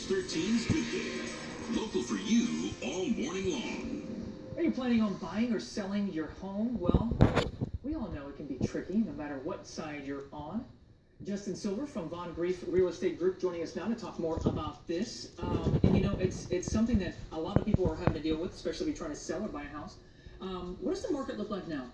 13's Good Day. Local for you all morning long. Are you planning on buying or selling your home? Well, we all know it can be tricky no matter what side you're on. Justin Silver from Von Grief Real Estate Group joining us now to talk more about this. And you know, it's something that a lot of people are having to deal with, especially if you're trying to sell or buy a house. What does the market look like now?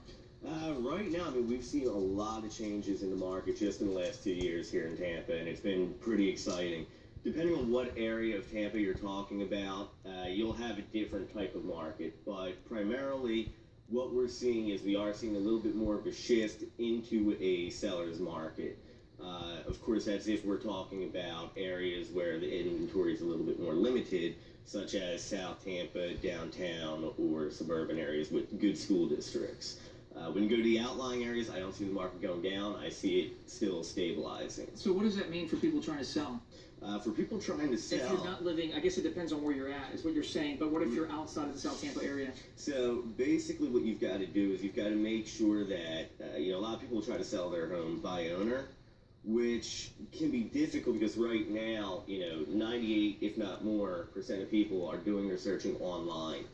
Right now, I mean, we've seen a lot of changes in the market just in the last 2 years here in Tampa, and it's been pretty exciting. Depending on what area of Tampa you're talking about, you'll have a different type of market, but primarily what we're seeing is we are seeing a little bit more of a shift into a seller's market. Of course, that's if we're talking about areas where the inventory is a little bit more limited, such as South Tampa, downtown, or suburban areas with good school districts. When you go to the outlying areas, I don't see the market going down. I see it still stabilizing. So what does that mean for people trying to sell? For people trying to sell... If you're not living, I guess it depends on where you're at, is what you're saying, but what if you're outside of the South Tampa area? So basically what you've got to do is you've got to make sure that, a lot of people try to sell their home by owner, which can be difficult because right now, 98, if not more, % of people are doing their searching online.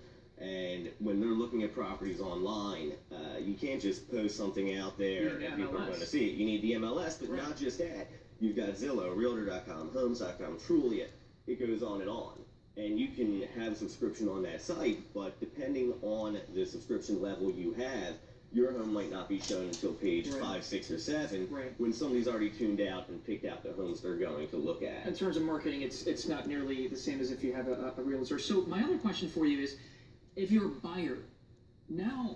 And when they're looking at properties online, you can't just post something out there and people are going to see it. You need the MLS, but not just that. You've got Zillow, Realtor.com, Homes.com, Trulia. It goes on and on. And you can have a subscription on that site, but depending on the subscription level you have, your home might not be shown until page 5, 6, or 7, when somebody's already tuned out and picked out the homes they're going to look at. In terms of marketing, it's not nearly the same as if you have a realtor. So my other question for you is, if you're a buyer, now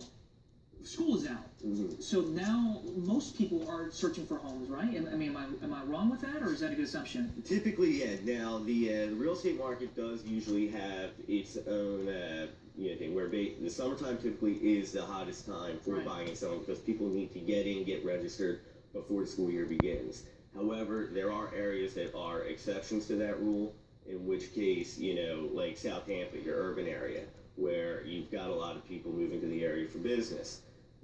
school is out. So now most people are searching for homes, right? I mean, am I wrong with that, or is that a good assumption? Typically, yeah. Now, the real estate market does usually have its own thing, where the summertime typically is the hottest time for buying and selling because people need to get in, get registered before the school year begins. However, there are areas that are exceptions to that rule, in which case, like South Tampa, your urban area, where you've got a lot of people moving to the area for business.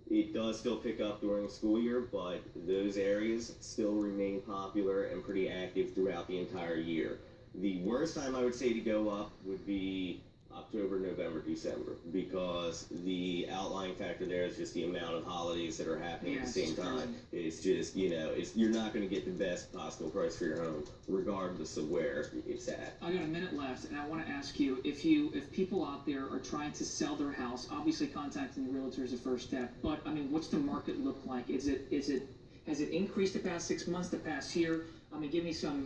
It does still pick up during the school year, but those areas still remain popular and pretty active throughout the entire year. The worst time I would say to go up would be October, November, December, because the outlying factor there is just the amount of holidays that are happening at the same time. It's just, you're not going to get the best possible price for your home, regardless of where it's at. I got a minute left, and I want to ask you, if people out there are trying to sell their house, obviously contacting the realtor is the first step, but I mean, what's the market look like? Has it increased the past 6 months, the past year? I mean, give me some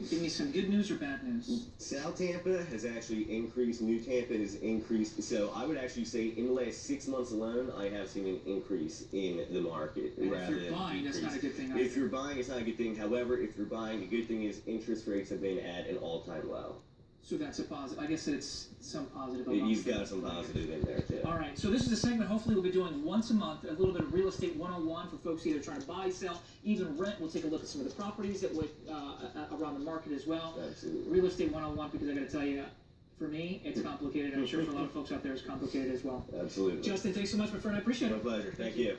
good news or bad news. South Tampa has actually increased. New Tampa has increased. So I would actually say in the last 6 months alone, I have seen an increase in the market. And if you're buying, that's not a good thing either. If you're buying, it's not a good thing. However, if you're buying, the good thing is interest rates have been at an all-time low. So that's a positive. I guess it's some positive. You've got some positive in there, too. All right. So this is a segment hopefully we'll be doing once a month, a little bit of Real Estate 101 for folks either trying to buy, sell, even rent. We'll take a look at some of the properties that would around the market as well. Absolutely. Real Estate 101, because I got to tell you, for me, it's complicated. I'm sure for a lot of folks out there, it's complicated as well. Absolutely. Justin, thanks so much, my friend. I appreciate it. My pleasure. Thank you.